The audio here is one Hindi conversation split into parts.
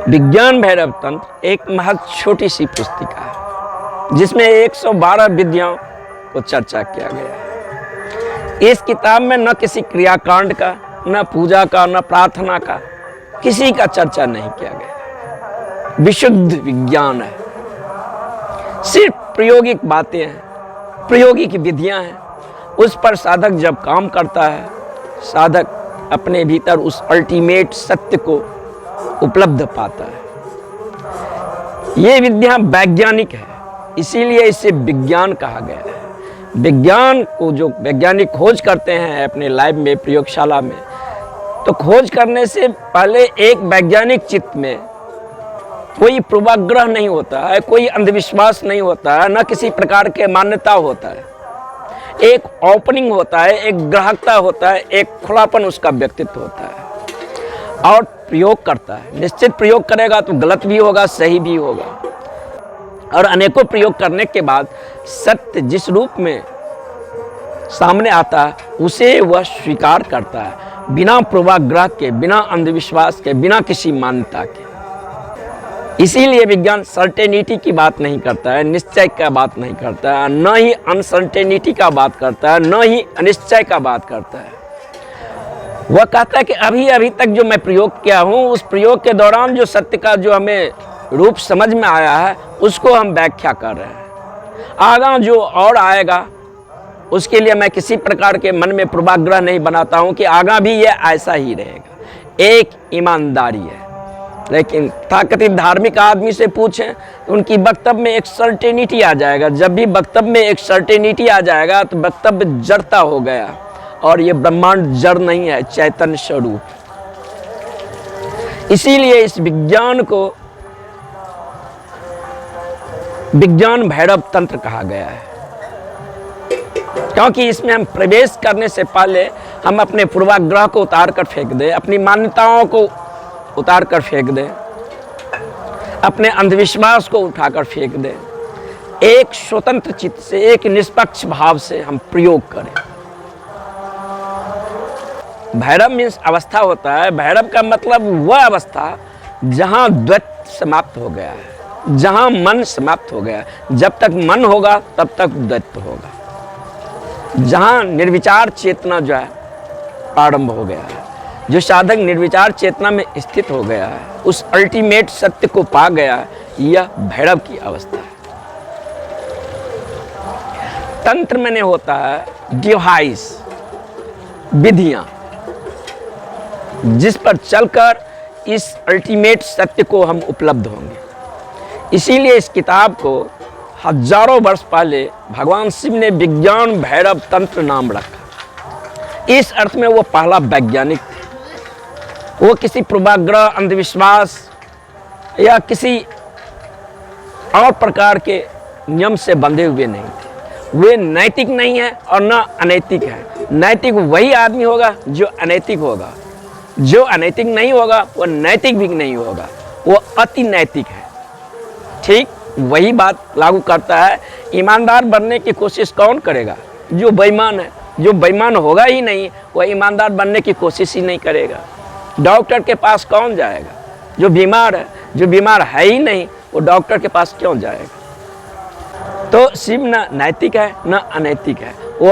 विज्ञान भैरव तंत्र एक महज छोटी सी पुस्तिका है जिसमें 112 विद्याओं को चर्चा किया गया है। इस किताब में न किसी क्रियाकांड का, न पूजा का, न प्रार्थना का, किसी का चर्चा नहीं किया गया। विशुद्ध विज्ञान है, सिर्फ प्रायोगिक बातें हैं, प्रायोगिक विधियां हैं। उस पर साधक जब काम करता है, साधक अपने भीतर उस अल्टीमेट सत्य को उपलब्ध पाता है। ये विद्या वैज्ञानिक है, इसीलिए इसे विज्ञान कहा गया है। विज्ञान को जो वैज्ञानिक खोज करते हैं अपने लैब में, प्रयोगशाला में, तो खोज करने से पहले एक वैज्ञानिक चित्त में कोई पूर्वाग्रह नहीं होता है, कोई अंधविश्वास नहीं होता है, न किसी प्रकार के मान्यता होता है। एक ओपनिंग होता है, एक ग्राहकता होता है, एक खुलापन उसका व्यक्तित्व होता है और प्रयोग करता है। निश्चित प्रयोग करेगा तो गलत भी होगा, सही भी होगा, और अनेकों प्रयोग करने के बाद सत्य जिस रूप में सामने आता है उसे वह स्वीकार करता है, बिना पूर्वाग्रह के, बिना अंधविश्वास के, बिना किसी मान्यता के। इसीलिए विज्ञान सर्टेनिटी की बात नहीं करता है, निश्चय का बात नहीं करता है, न ही अनसर्टेनिटी का बात करता है, न ही अनिश्चय का बात करता है। वह कहता है कि अभी अभी तक जो मैं प्रयोग किया हूँ, उस प्रयोग के दौरान जो सत्य का जो हमें रूप समझ में आया है उसको हम व्याख्या कर रहे हैं। आगे जो और आएगा उसके लिए मैं किसी प्रकार के मन में पूर्वाग्रह नहीं बनाता हूँ कि आगे भी ये ऐसा ही रहेगा। एक ईमानदारी है, लेकिन ताकती धार्मिक आदमी से पूछें तो उनकी वक्तव्य में एक सर्टेनिटी आ जाएगा। जब भी वक्तव्य में एक सर्टेनिटी आ जाएगा तो वक्तव्य जड़ता हो गया, और ये ब्रह्मांड जड़ नहीं है, चैतन्य स्वरूप। इसीलिए इस विज्ञान को विज्ञान भैरव तंत्र कहा गया है, क्योंकि इसमें हम प्रवेश करने से पहले हम अपने पूर्वाग्रह को उतार कर फेंक दें, अपनी मान्यताओं को उतार कर फेंक दें, अपने अंधविश्वास को उठाकर फेंक दें। एक स्वतंत्र चित्त से, एक निष्पक्ष भाव से हम प्रयोग करें। भैरव मीन्स अवस्था होता है। भैरव का मतलब वह अवस्था जहाँ द्वैत समाप्त हो गया है, जहाँ मन समाप्त हो गया है। जब तक मन होगा तब तक द्वैत होगा। जहाँ निर्विचार चेतना जो है प्रारंभ हो गया है, जो साधक निर्विचार चेतना में स्थित हो गया है, उस अल्टीमेट सत्य को पा गया है, यह भैरव की अवस्था है। तंत्र मैंने होता है डिवाइस, विधियां, जिस पर चलकर इस अल्टीमेट सत्य को हम उपलब्ध होंगे। इसीलिए इस किताब को हजारों वर्ष पहले भगवान शिव ने विज्ञान भैरव तंत्र नाम रखा। इस अर्थ में वो पहला वैज्ञानिक थे। वो किसी पूर्वाग्रह, अंधविश्वास या किसी और प्रकार के नियम से बंधे हुए नहीं थे। वे नैतिक नहीं है और न अनैतिक है। नैतिक वही आदमी होगा जो अनैतिक होगा, जो अनैतिक नहीं होगा वो नैतिक भी नहीं होगा, वो अति नैतिक है। ठीक वही बात लागू करता है। ईमानदार बनने की कोशिश कौन करेगा? जो बेईमान है। जो बेईमान होगा ही नहीं वह ईमानदार बनने की कोशिश ही नहीं करेगा। डॉक्टर के पास कौन जाएगा? जो बीमार है। जो बीमार है ही नहीं वो डॉक्टर के पास क्यों जाएगा? तो शिव न नैतिक है न अनैतिक है, वो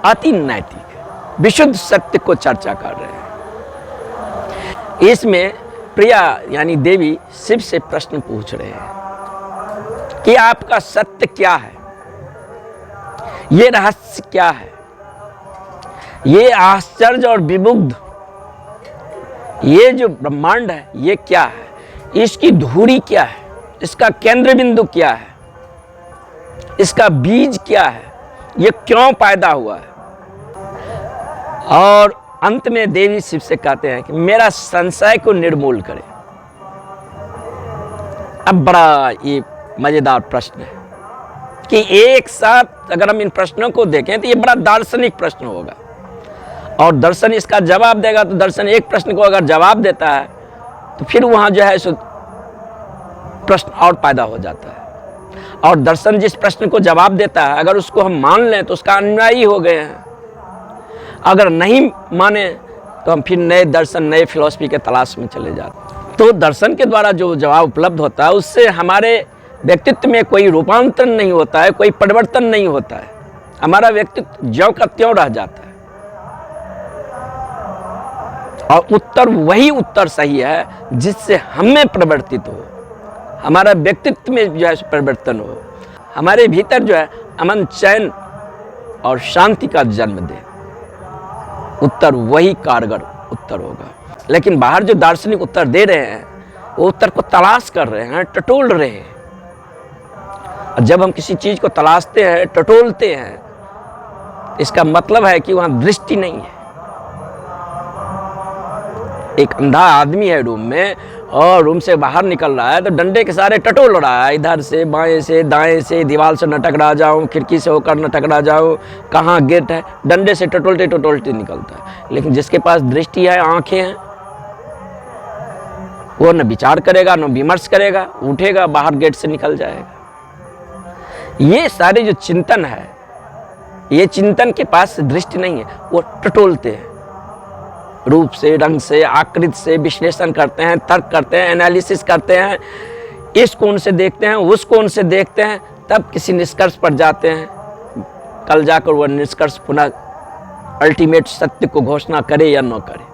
अति नैतिक है। विशुद्ध सत्य को चर्चा कर रहे हैं। इसमें प्रिया यानी देवी शिव से प्रश्न पूछ रहे हैं कि आपका सत्य क्या है, ये रहस्य क्या है, ये आश्चर्य और विमुग्ध ये जो ब्रह्मांड है ये क्या है, इसकी धुरी क्या है, इसका केंद्र बिंदु क्या है, इसका बीज क्या है, ये क्यों पैदा हुआ है। और अंत में देवी शिव से कहते हैं कि मेरा संशय को निर्मूल करें। अब बड़ा ये मजेदार प्रश्न है कि एक साथ अगर हम इन प्रश्नों को देखें तो ये बड़ा दार्शनिक प्रश्न होगा, और दर्शन इसका जवाब देगा। तो दर्शन एक प्रश्न को अगर जवाब देता है तो फिर वहाँ जो है सो प्रश्न और पैदा हो जाता है, और दर्शन जिस प्रश्न को जवाब देता है अगर उसको हम मान लें तो उसका अनुयायी हो गए हैं। अगर नहीं माने तो हम फिर नए दर्शन, नए फिलॉसफी के तलाश में चले जाते हैं। तो दर्शन के द्वारा जो जवाब उपलब्ध होता है उससे हमारे व्यक्तित्व में कोई रूपांतरण नहीं होता है, कोई परिवर्तन नहीं होता है। हमारा व्यक्तित्व ज्यों का त्यों रह जाता है और उत्तर वही उत्तर सही है जिससे हमें परिवर्तित हो, हमारा व्यक्तित्व में जो है परिवर्तन हो, हमारे भीतर जो है अमन, चैन और शांति का जन्म दे। उत्तर वही कारगर उत्तर होगा। लेकिन बाहर जो दार्शनिक उत्तर दे रहे हैं वो उत्तर को तलाश कर रहे हैं, टटोल रहे हैं। और जब हम किसी चीज को तलाशते हैं, टटोलते हैं, इसका मतलब है कि वहां दृष्टि नहीं है। एक अंधा आदमी है रूम में और रूम से बाहर निकल रहा है तो डंडे के सारे टटोल रहा है, इधर से बाएं से दाएं से, दीवार से न टकरा जाऊं, खिड़की से होकर न टकरा जाऊं, कहाँ गेट है, डंडे से टटोलते टटोलते निकलता है। लेकिन जिसके पास दृष्टि है, आंखें हैं, वो न विचार करेगा न विमर्श करेगा, उठेगा, बाहर गेट से निकल जाएगा। ये सारे जो चिंतन है, ये चिंतन के पास दृष्टि नहीं है, वो टटोलते हैं, रूप से, रंग से, आकृति से विश्लेषण करते हैं, तर्क करते हैं, एनालिसिस करते हैं, इस कोण से देखते हैं, उस कोण से देखते हैं, तब किसी निष्कर्ष पर जाते हैं। कल जाकर वह निष्कर्ष पुनः अल्टीमेट सत्य को घोषणा करे या न करे।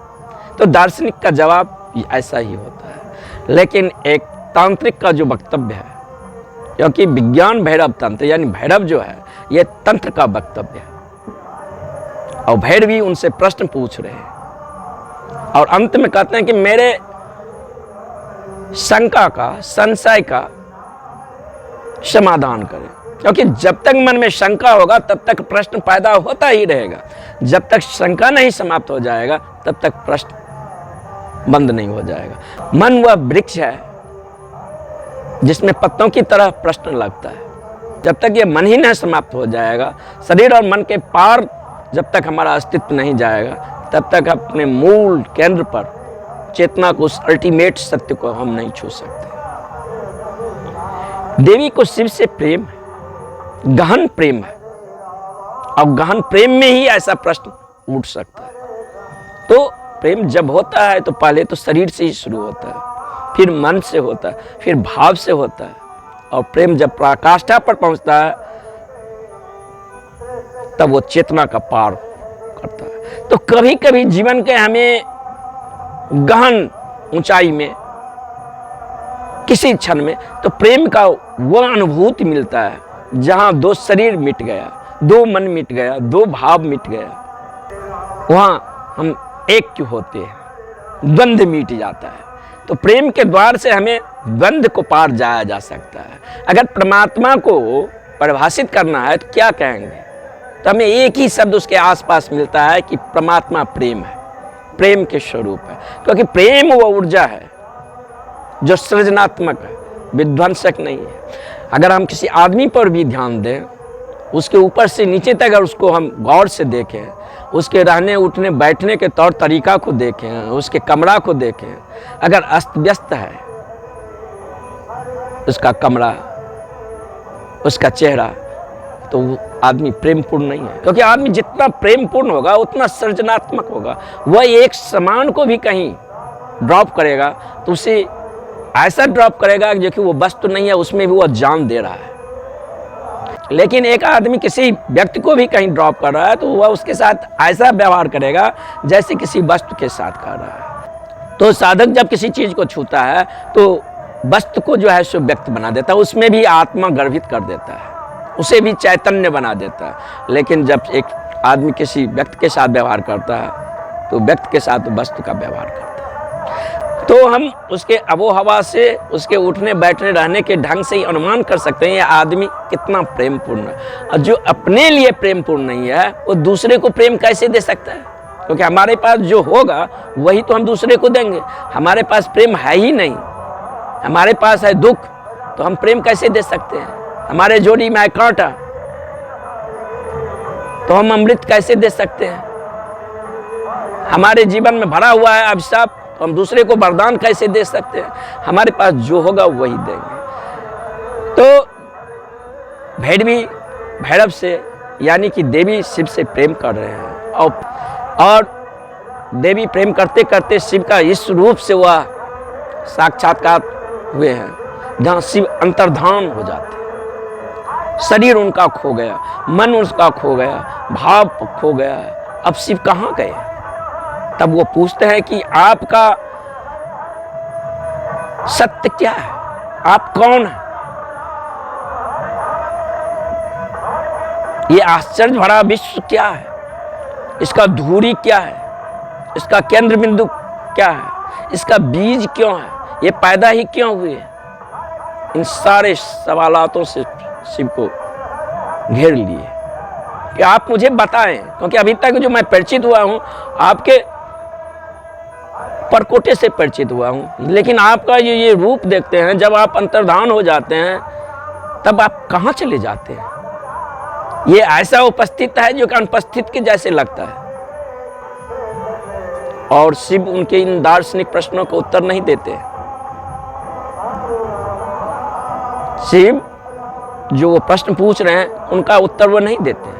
तो दार्शनिक का जवाब ऐसा ही होता है। लेकिन एक तांत्रिक का जो वक्तव्य है, क्योंकि विज्ञान भैरव तंत्र यानी भैरव जो है ये तंत्र का वक्तव्य है और भैरवी उनसे प्रश्न पूछ रहे हैं और अंत में कहते हैं कि मेरे शंका का, संशय का समाधान करें। क्योंकि जब तक मन में शंका होगा तब तक प्रश्न पैदा होता ही रहेगा, जब तक शंका नहीं समाप्त हो जाएगा तब तक प्रश्न बंद नहीं हो जाएगा। मन वह वृक्ष है जिसमें पत्तों की तरह प्रश्न लगता है। जब तक ये मन ही नहीं समाप्त हो जाएगा, शरीर और मन के पार जब तक हमारा अस्तित्व नहीं जाएगा, तब तक अपने मूल केंद्र पर चेतना को, उस अल्टीमेट सत्य को हम नहीं छू सकते। देवी को शिव से प्रेम है, गहन प्रेम है और गहन प्रेम में ही ऐसा प्रश्न उठ सकता है। तो प्रेम जब होता है तो पहले तो शरीर से ही शुरू होता है, फिर मन से होता है, फिर भाव से होता है और प्रेम जब पराकाष्ठा पर पहुंचता है तब वो चेतना का पार करता है। तो कभी कभी जीवन के हमें गहन ऊंचाई में, किसी क्षण में तो प्रेम का वो अनुभूति मिलता है जहां दो शरीर मिट गया, दो मन मिट गया, दो भाव मिट गया, वहां हम एक क्यों होते हैं, द्वंद्व मिट जाता है। तो प्रेम के द्वार से हमें द्वंद्व को पार जाया जा सकता है। अगर परमात्मा को परिभाषित करना है तो क्या कहेंगे, तो हमें एक ही शब्द उसके आसपास मिलता है कि परमात्मा प्रेम है, प्रेम के स्वरूप है। क्योंकि प्रेम वो ऊर्जा है जो सृजनात्मक है, विध्वंसक नहीं है। अगर हम किसी आदमी पर भी ध्यान दें, उसके ऊपर से नीचे तक अगर उसको हम गौर से देखें, उसके रहने उठने बैठने के तौर तरीका को देखें, उसके कमरा को देखें, अगर अस्त व्यस्त है उसका कमरा, उसका चेहरा, तो वो आदमी प्रेमपूर्ण नहीं है। क्योंकि आदमी जितना प्रेमपूर्ण होगा उतना सृजनात्मक होगा। वह एक सामान को भी कहीं ड्रॉप करेगा तो उसे ऐसा ड्रॉप करेगा जो कि वो वस्तु नहीं है, उसमें भी वह जान दे रहा है। लेकिन एक आदमी किसी व्यक्ति को भी कहीं ड्रॉप कर रहा है तो वह उसके साथ ऐसा व्यवहार करेगा जैसे किसी वस्तु के साथ कर रहा है। तो साधक जब किसी चीज को छूता है तो वस्तु को जो है सो व्यक्त बना देता है, उसमें भी आत्मा गर्भित कर देता है, उसे भी चैतन्य बना देता है। लेकिन जब एक आदमी किसी व्यक्ति के साथ व्यवहार करता है तो व्यक्ति के साथ वस्तु का व्यवहार करता है। तो हम उसके आबो हवा से, उसके उठने बैठने रहने के ढंग से ही अनुमान कर सकते हैं ये आदमी कितना प्रेमपूर्ण है। और जो अपने लिए प्रेमपूर्ण नहीं है वो दूसरे को प्रेम कैसे दे सकता है? क्योंकि हमारे पास जो होगा वही तो हम दूसरे को देंगे। हमारे पास प्रेम है ही नहीं, हमारे पास है दुख, तो हम प्रेम कैसे दे सकते हैं? हमारे जोड़ी में है कांटा तो हम अमृत कैसे दे सकते हैं? हमारे जीवन में भरा हुआ है अभिशाप तो हम दूसरे को वरदान कैसे दे सकते हैं? हमारे पास जो होगा वही देंगे। तो भैरवी भैरव से यानी कि देवी शिव से प्रेम कर रहे हैं और देवी प्रेम करते करते शिव का इस रूप से वह साक्षात्कार हुए हैं, जहाँ शिव अंतर्धान हो जाते हैं। शरीर उनका खो गया, मन उसका खो गया, भाव खो गया, अब शिव कहाँ गए? तब वो पूछते हैं कि आपका सत्य क्या है, आप कौन हैं? ये आश्चर्य भरा विश्व क्या है, इसका धुरी क्या है, इसका केंद्र बिंदु क्या है, इसका बीज क्यों है, ये पैदा ही क्यों हुए? इन सारे सवालातों से शिव को घेर लिए कि आप मुझे बताएं, क्योंकि अभी तक जो मैं परिचित हुआ हूं आपके परकोटे से परिचित हुआ हूं, लेकिन आपका ये रूप देखते हैं, जब आप अंतर्धान हो जाते हैं तब आप कहां चले जाते हैं? ये ऐसा उपस्थित है जो कि अनुपस्थित के जैसे लगता है। और शिव उनके इन दार्शनिक प्रश्नों का उत्तर नहीं देते। शिव जो वो प्रश्न पूछ रहे हैं उनका उत्तर वो नहीं देते।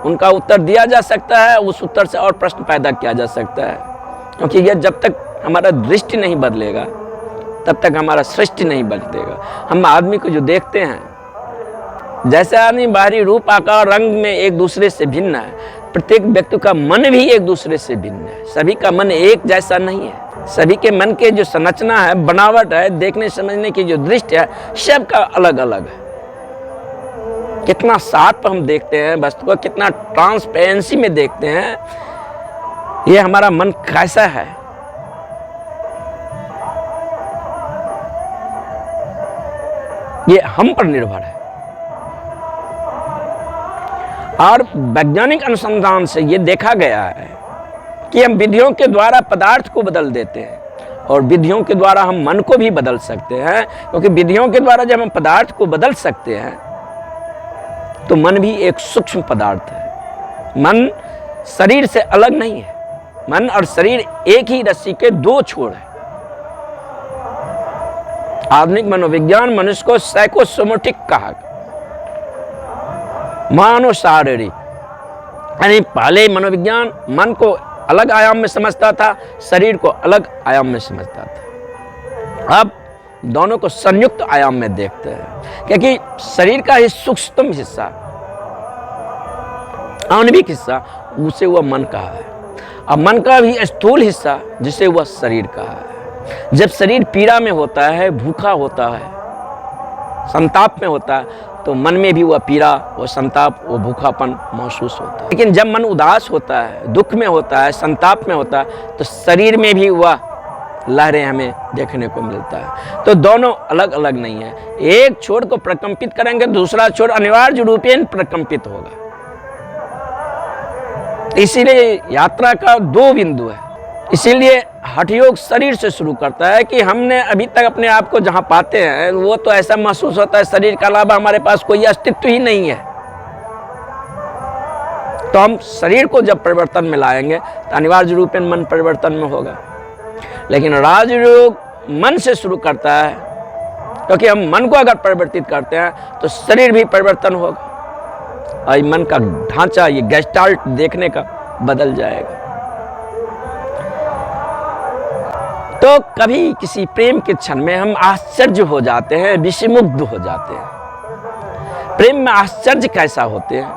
उनका उत्तर दिया जा सकता है, उस उत्तर से और प्रश्न पैदा किया जा सकता है, क्योंकि यह जब तक हमारा दृष्टि नहीं बदलेगा तब तक हमारा सृष्टि नहीं बदलेगा। हम आदमी को जो देखते हैं, जैसे आदमी बाहरी रूप आकार रंग में एक दूसरे से भिन्न है, प्रत्येक व्यक्ति का मन भी एक दूसरे से भिन्न है। सभी का मन एक जैसा नहीं है। सभी के मन के जो संरचना है, बनावट है, देखने समझने की जो दृष्टि है, सबका अलग अलग है। कितना साफ हम देखते हैं वस्तु को, कितना ट्रांसपेरेंसी में देखते हैं। ये हमारा मन कैसा है, ये हम पर निर्भर है। और वैज्ञानिक अनुसंधान से ये देखा गया है कि हम विधियों के द्वारा पदार्थ को बदल देते हैं और विधियों के द्वारा हम मन को भी बदल सकते हैं, क्योंकि विधियों के द्वारा जब हम पदार्थ को बदल सकते हैं तो मन भी एक सूक्ष्म पदार्थ है। मन शरीर से अलग नहीं है। मन और शरीर एक ही रस्सी के दो छोर है। आधुनिक मनोविज्ञान मनुष्य को साइकोसोमेटिक कहा, मानो शारीरिक। यानी पहले मनोविज्ञान मन को अलग आयाम में समझता था, शरीर को अलग आयाम में समझता था। अब दोनों को संयुक्त आयाम में देखते हैं, क्योंकि शरीर का ही सूक्ष्मतम हिस्सा, आणविक हिस्सा, उसे वह मन कहा है। अब मन का भी स्थूल हिस्सा, जिसे वह शरीर कहा है। जब शरीर पीड़ा में होता है, भूखा होता है, संताप में होता है, तो मन में भी वह पीड़ा, वह संताप, वह भूखापन महसूस होता है। लेकिन जब मन उदास होता है, दुख में होता है, संताप में होता है, तो शरीर में भी वह लहरें हमें देखने को मिलता है। तो दोनों अलग अलग नहीं है। एक छोर को प्रकंपित करेंगे, दूसरा छोर अनिवार्य रूपेण प्रकंपित होगा। इसीलिए यात्रा का दो बिंदु है। इसीलिए हठ योग शरीर से शुरू करता है कि हमने अभी तक अपने आप को जहां पाते हैं वो तो ऐसा महसूस होता है शरीर के अलावा हमारे पास कोई अस्तित्व ही नहीं है। तो हम शरीर को जब परिवर्तन में लाएंगे तो अनिवार्य रूप में मन परिवर्तन में होगा। लेकिन राजयोग मन से शुरू करता है, क्योंकि हम मन को अगर परिवर्तित करते हैं तो शरीर भी परिवर्तन होगा और मन का ढांचा, ये गेस्टाल्ट देखने का बदल जाएगा। तो कभी किसी प्रेम के क्षण में हम आश्चर्य हो जाते हैं, विषमुग्ध हो जाते हैं। प्रेम में आश्चर्य कैसा होते हैं,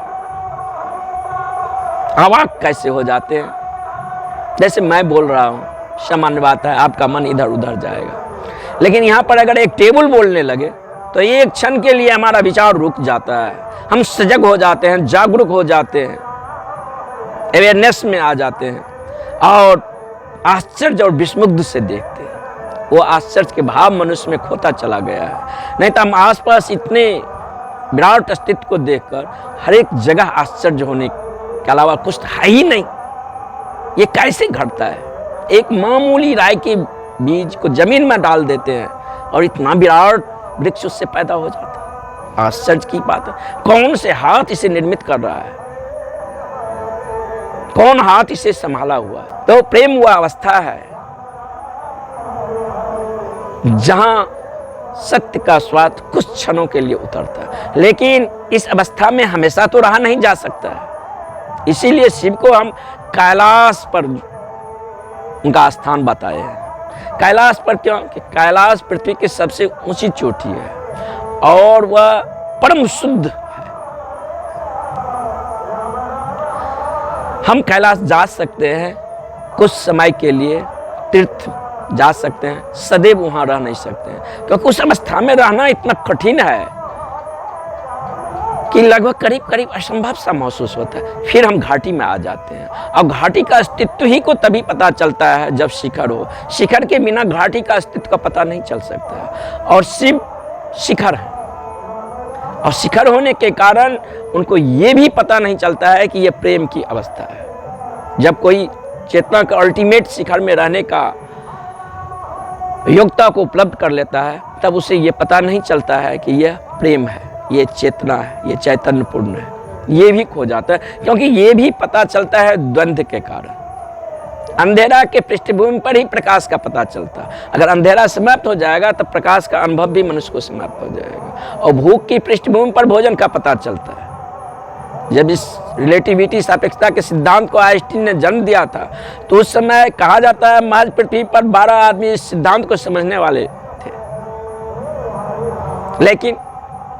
अवाक कैसे हो जाते हैं। जैसे मैं बोल रहा हूं, सामान्य बात है, आपका मन इधर उधर जाएगा, लेकिन यहाँ पर अगर एक टेबल बोलने लगे तो एक क्षण के लिए हमारा विचार रुक जाता है। हम सजग हो जाते हैं, जागरूक हो जाते हैं, अवेयरनेस में आ जाते हैं और आश्चर्य और विस्मुग्ध से देखते हैं। वो आश्चर्य के भाव मनुष्य में खोता चला गया है। नहीं तो हम आसपास इतने विराट अस्तित्व को देखकर हर एक जगह आश्चर्य होने के अलावा कुछ है ही नहीं। ये कैसे घटता है? एक मामूली राई के बीज को जमीन में डाल देते हैं और इतना विराट वृक्ष उससे पैदा हो जाता है। आश्चर्य की बात है। कौन से हाथ इसे निर्मित कर रहा है? कौन हाथ इसे संभाला हुआ है? तो प्रेम वह अवस्था है जहां सत्य का स्वाद कुछ क्षणों के लिए उतरता है, लेकिन इस अवस्था में हमेशा तो रहा नहीं जा सकता है। इसीलिए शिव को हम कैलाश पर उनका स्थान बताए हैं। कैलाश पर क्यों? कि कैलाश पृथ्वी की सबसे ऊंची चोटी है और वह परम शुद्ध है। हम कैलाश जा सकते हैं कुछ समय के लिए, तीर्थ जा सकते हैं, सदैव वहां रह नहीं सकते हैं, क्योंकि उस अवस्था में रहना इतना कठिन है कि लगभग करीब करीब असंभव सा महसूस होता है। फिर हम घाटी में आ जाते हैं और घाटी का अस्तित्व ही को तभी पता चलता है जब शिखर हो। शिखर के बिना घाटी का अस्तित्व का पता नहीं चल सकता है। और शिव शिखर है, और शिखर होने के कारण उनको ये भी पता नहीं चलता है कि यह प्रेम की अवस्था है। जब कोई चेतना का अल्टीमेट शिखर में रहने का योग्यता को उपलब्ध कर लेता है, तब उसे ये पता नहीं चलता है कि यह प्रेम है, ये चेतना है, ये चैतन्यपूर्ण है। ये भी खो जाता है, क्योंकि ये भी पता चलता है द्वंद्व के कारण। अंधेरा के पृष्ठभूमि पर ही प्रकाश का पता चलता है। अगर अंधेरा समाप्त हो जाएगा तब प्रकाश का अनुभव भी मनुष्य को समाप्त हो जाएगा। और भूख की पृष्ठभूमि पर भोजन का पता चलता है। जब इस रिलेटिविटी सापेक्षता के सिद्धांत को आइंस्टीन ने जन्म दिया था, तो उस समय कहा जाता है महज पृथ्वी पर 12 आदमी इस सिद्धांत को समझने वाले थे। लेकिन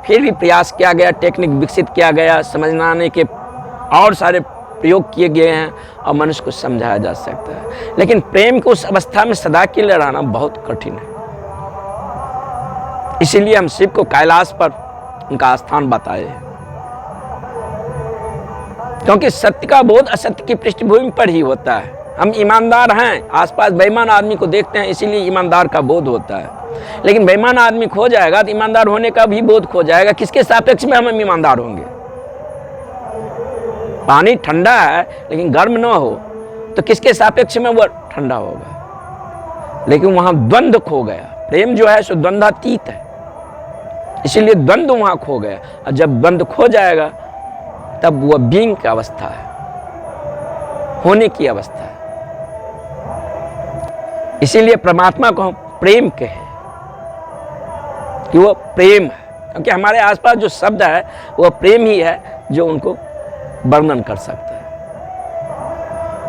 फिर भी प्रयास किया गया, टेक्निक विकसित किया गया, समझाने के और सारे प्रयोग किए गए हैं और मनुष्य को समझाया जा सकता है। लेकिन प्रेम को उस अवस्था में सदा के लिए रहना बहुत कठिन है। इसीलिए हम शिव को कैलाश पर उनका स्थान बताए हैं, क्योंकि सत्य का बोध असत्य की पृष्ठभूमि पर ही होता है। हम ईमानदार हैं, आसपास बेईमान आदमी को देखते हैं, इसीलिए ईमानदार का बोध होता है। लेकिन बेईमान आदमी खो जाएगा तो ईमानदार होने का भी बोध खो जाएगा। किसके सापेक्ष में हम ईमानदार होंगे? पानी ठंडा है लेकिन गर्म न हो तो किसके सापेक्ष में वह ठंडा होगा? लेकिन वहां द्वंद्व खो गया। प्रेम जो है सो द्वंद्वातीत है, इसीलिए द्वंद्व वहां खो गया। और जब द्वंद्व खो जाएगा तब वह बीइंग की अवस्था है, होने की अवस्था है। इसीलिए परमात्मा को हम प्रेम कहें कि वह प्रेम है, क्योंकि हमारे आसपास जो शब्द है वह प्रेम ही है जो उनको वर्णन कर सकता है।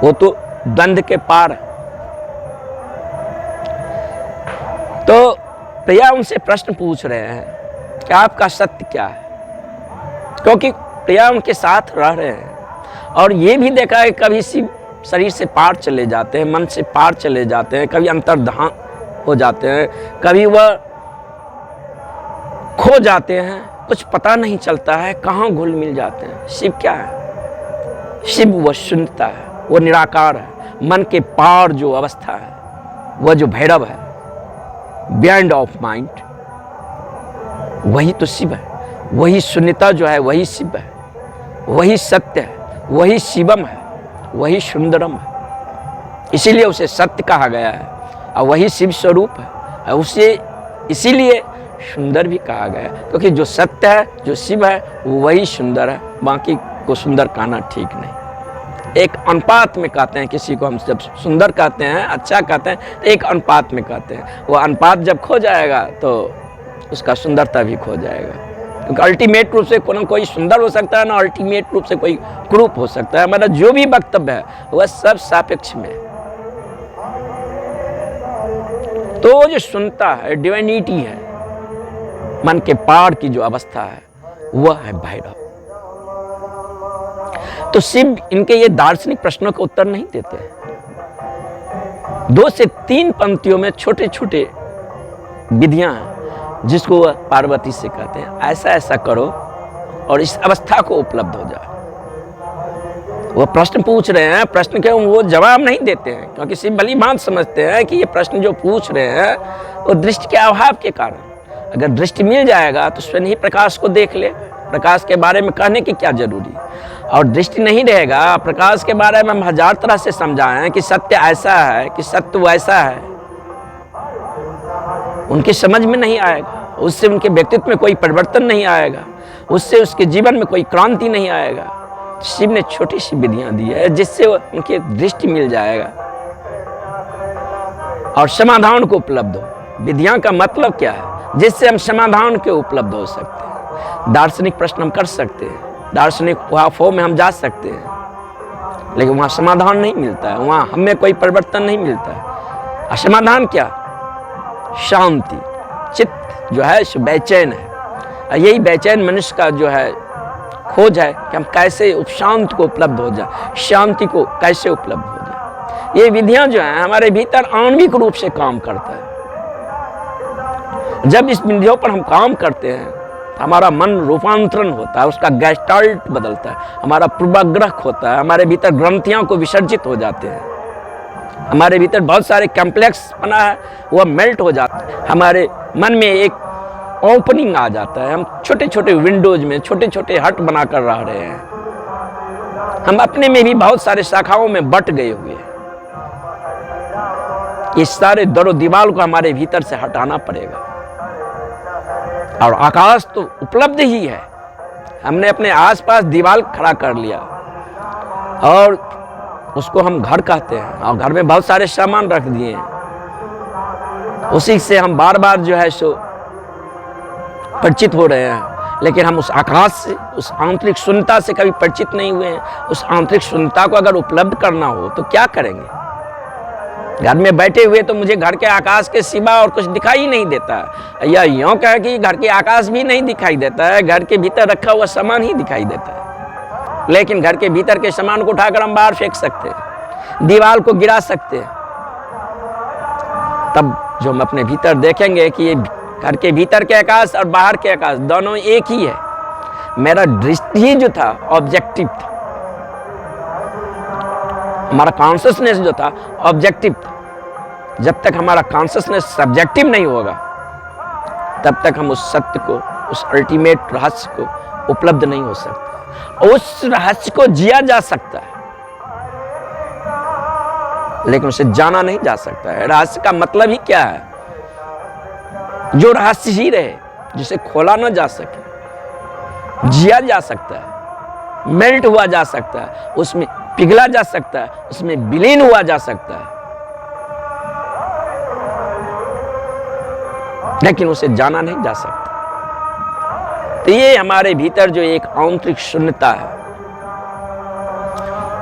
वो तो द्वंद्व के पार है। तो प्रिया उनसे प्रश्न पूछ रहे हैं कि आपका सत्य क्या है, क्योंकि प्रिया उनके साथ रह रहे हैं। और ये भी देखा है कभी शरीर से पार चले जाते हैं, मन से पार चले जाते हैं, कभी अंतर्धान हो जाते हैं, कभी वह खो जाते हैं, कुछ पता नहीं चलता है, कहाँ घुल मिल जाते हैं। शिव क्या है? शिव वह शून्यता है, वह निराकार है, मन के पार जो अवस्था है, वह जो भैरव है, बियॉन्ड ऑफ माइंड, वही तो शिव है। वही शून्यता जो है वही शिव है, वही सत्य है, वही शिवम है, वही सुंदरम है। इसीलिए उसे सत्य कहा गया है और वही शिव स्वरूप है, और उसे इसीलिए सुंदर भी कहा गया, क्योंकि जो सत्य है, जो शिव है, वही सुंदर है। बाकी को सुंदर कहना ठीक नहीं। एक अनुपात में कहते हैं, किसी को हम जब सुंदर कहते हैं, अच्छा कहते हैं, तो एक अनुपात में कहते हैं। वो अनुपात जब खो जाएगा तो उसका सुंदरता भी खो जाएगा। क्योंकि अल्टीमेट रूप से कोई सुंदर हो सकता है ना, अल्टीमेट रूप से कोई कुरूप हो सकता है। हमारा जो भी वक्तव्य है वह सब सापेक्ष में है। तो वो जो सुनता है, डिवाइनिटी है, मन के पार की जो अवस्था है, वह है भैरव। तो शिव इनके ये दार्शनिक प्रश्नों का उत्तर नहीं देते हैं। 2 से 3 पंक्तियों में छोटे छोटे विधियां हैं जिसको वह पार्वती से कहते हैं ऐसा ऐसा करो और इस अवस्था को उपलब्ध हो जाए। वो प्रश्न पूछ रहे हैं, प्रश्न के वो जवाब नहीं देते हैं, क्योंकि शिव भली भांति समझते हैं कि ये प्रश्न जो पूछ रहे हैं वो दृष्टि के अभाव के कारण। अगर दृष्टि मिल जाएगा तो स्वयं ही प्रकाश को देख ले। प्रकाश के बारे में कहने की क्या जरूरी? और दृष्टि नहीं रहेगा, प्रकाश के बारे में हम 1000 तरह से समझाएं कि सत्य ऐसा है, कि सत्य वैसा है, उनकी समझ में नहीं आएगा। उससे उनके व्यक्तित्व में कोई परिवर्तन नहीं आएगा, उससे उसके जीवन में कोई क्रांति नहीं आएगा। शिव ने छोटी सी विधियां दी है जिससे उनकी दृष्टि मिल जाएगा और समाधान को उपलब्ध हो। विधियां का मतलब क्या है? जिससे हम समाधान के उपलब्ध हो सकते हैं। दार्शनिक प्रश्न हम कर सकते हैं, दार्शनिक उहापोह में हम जा सकते हैं, लेकिन वहाँ समाधान नहीं मिलता है, वहाँ हमें कोई परिवर्तन नहीं मिलता है। असमाधान क्या? शांति। चित्त जो है सो बेचैन है, और यही बेचैन मनुष्य का जो है खोज है कि हम कैसे उपशांत को उपलब्ध हो जाए, शांति को कैसे उपलब्ध हो जाए। ये विधियां जो हैं हमारे भीतर आणविक रूप से काम करता है। जब इस विधियों पर हम काम करते हैं हमारा मन रूपांतरण होता है, उसका गेस्टाल्ट बदलता है, हमारा पूर्वाग्रह होता है, हमारे भीतर ग्रंथियां को विसर्जित हो जाते हैं, हमारे भीतर बहुत सारे कॉम्प्लेक्स बना है वह मेल्ट हो जाता है, हमारे मन में एक ओपनिंग आ जाता है। हम छोटे छोटे विंडोज में छोटे छोटे हट बनाकर रह रहे हैं, हम अपने में भी बहुत सारे शाखाओं में बट गए हुए हैं। इस सारे दरो दीवार को हमारे भीतर से हटाना पड़ेगा। और आकाश तो उपलब्ध ही है, हमने अपने आसपास दीवार खड़ा कर लिया और उसको हम घर कहते हैं, और घर में बहुत सारे सामान रख दिए हैं, उसी से हम बार बार जो है सो परिचित हो रहे हैं। लेकिन हम उस आकाश से, उस आंतरिक शून्यता से कभी परिचित नहीं हुए हैं। उस आंतरिक शून्यता को अगर उपलब्ध करना हो तो क्या करेंगे? घर में बैठे हुए तो मुझे घर के आकाश के सिवा और कुछ दिखाई नहीं देता है, या यूँ कह कि घर के आकाश भी नहीं दिखाई देता है, घर के भीतर रखा हुआ सामान ही दिखाई देता है। लेकिन घर के भीतर के सामान को उठाकर हम बाहर फेंक सकते हैं, दीवार को गिरा सकते हैं। तब जो हम अपने भीतर देखेंगे कि ये घर के भीतर के आकाश और बाहर के आकाश दोनों एक ही है। मेरा दृष्टि ही जो था ऑब्जेक्टिव था, हमारा कॉन्शसनेस जो था ऑब्जेक्टिव था। जब तक हमारा कॉन्शसनेस सब्जेक्टिव नहीं होगा तब तक हम उस सत्य को, उस अल्टीमेट रहस्य को उपलब्ध नहीं हो सकते। उस रहस्य को जिया जा सकता है लेकिन उसे जाना नहीं जा सकता है। रहस्य का मतलब ही क्या है? जो रहस्य ही रहे, जिसे खोला ना जा सके, जिया जा सकता है, मेल्ट हुआ जा सकता है, उसमें पिघला जा सकता है, उसमें विलीन हुआ जा सकता है, लेकिन उसे जाना नहीं जा सकता। तो ये हमारे भीतर जो एक आंतरिक शून्यता है,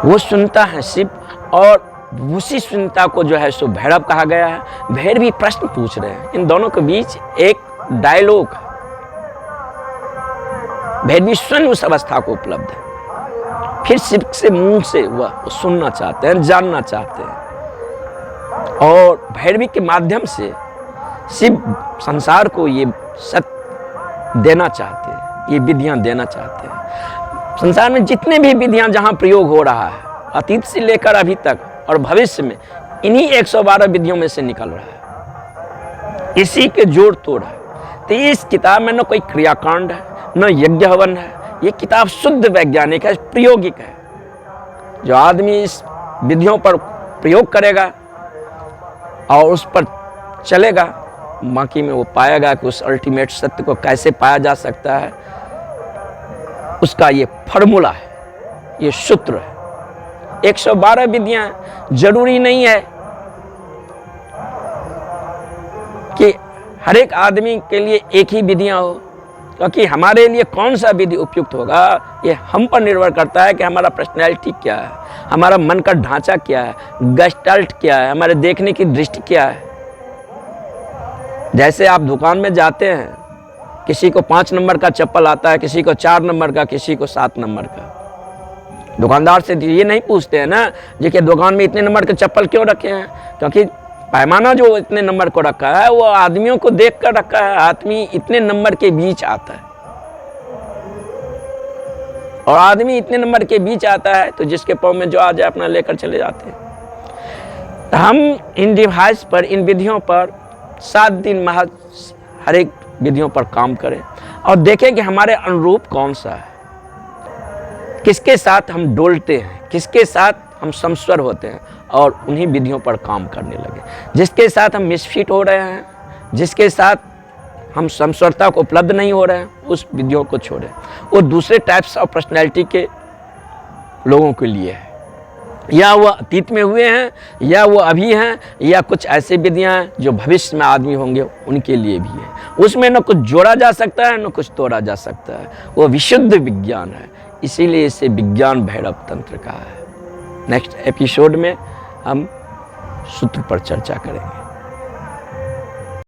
वो शून्यता है शिव, और उसी शून्यता को जो है सो भैरव कहा गया है। भैरवी प्रश्न पूछ रहे हैं, इन दोनों के बीच एक डायलॉग है। भैरवी स्वयं उस अवस्था को उपलब्ध है, फिर शिव से मुंह से वह सुनना चाहते हैं, जानना चाहते हैं, और भैरवी के माध्यम से शिव संसार को ये सत्य देना चाहते हैं, ये विधियां देना चाहते हैं। संसार में जितने भी विधियां जहां प्रयोग हो रहा है, अतीत से लेकर अभी तक और भविष्य में, इन्हीं 112 विधियों में से निकल रहा है, इसी के जोड़ तोड़ है। तो इस किताब में न कोई क्रियाकांड है, न यज्ञ हवन है। ये किताब शुद्ध वैज्ञानिक है, प्रायोगिक है। जो आदमी इस विधियों पर प्रयोग करेगा और उस पर चलेगा, बाकी में वो पाएगा कि उस अल्टीमेट सत्य को कैसे पाया जा सकता है। उसका ये फॉर्मूला है, ये सूत्र है। 112 विधियां, जरूरी नहीं है कि हर एक आदमी के लिए एक ही विधियां हो, क्योंकि हमारे लिए कौन सा विधि उपयुक्त होगा ये हम पर निर्भर करता है कि हमारा पर्सनैलिटी क्या है, हमारा मन का ढांचा क्या है, गेस्टाल्ट क्या है, हमारे देखने की दृष्टि क्या है। जैसे आप दुकान में जाते हैं, किसी को 5 नंबर का चप्पल आता है, किसी को 4 नंबर का, किसी को 7 नंबर का। दुकानदार से ये नहीं पूछते हैं ना जी कि दुकान में इतने नंबर के चप्पल क्यों रखे हैं, क्योंकि पैमाना जो इतने नंबर को रखा है वो आदमियों को देख कर रखा है। आदमी इतने नंबर के बीच आता है, और आदमी इतने नंबर के बीच आता है तो जिसके पाँव में जो आ जाए अपना लेकर चले जाते हैं। तो हम इन डिवाइस पर, इन विधियों पर 7 दिन महज हर एक विधियों पर काम करें और देखें कि हमारे अनुरूप कौन सा है, किसके साथ हम डोलते हैं, किसके साथ हम समस्वर होते हैं, और उन्हीं विधियों पर काम करने लगे। जिसके साथ हम मिसफिट हो रहे हैं, जिसके साथ हम समस्वरता को उपलब्ध नहीं हो रहे हैं, उस विधियों को छोड़ें। वो दूसरे टाइप्स ऑफ पर्सनैलिटी के लोगों के लिए है, या वो अतीत में हुए हैं, या वो अभी हैं, या कुछ ऐसे विधियां हैं जो भविष्य में आदमी होंगे उनके लिए भी है। उसमें न कुछ जोड़ा जा सकता है, न कुछ तोड़ा जा सकता है। वो विशुद्ध विज्ञान है, इसीलिए इसे विज्ञान भैरव तंत्र कहा है। नेक्स्ट एपिसोड में हम सूत्र पर चर्चा करेंगे।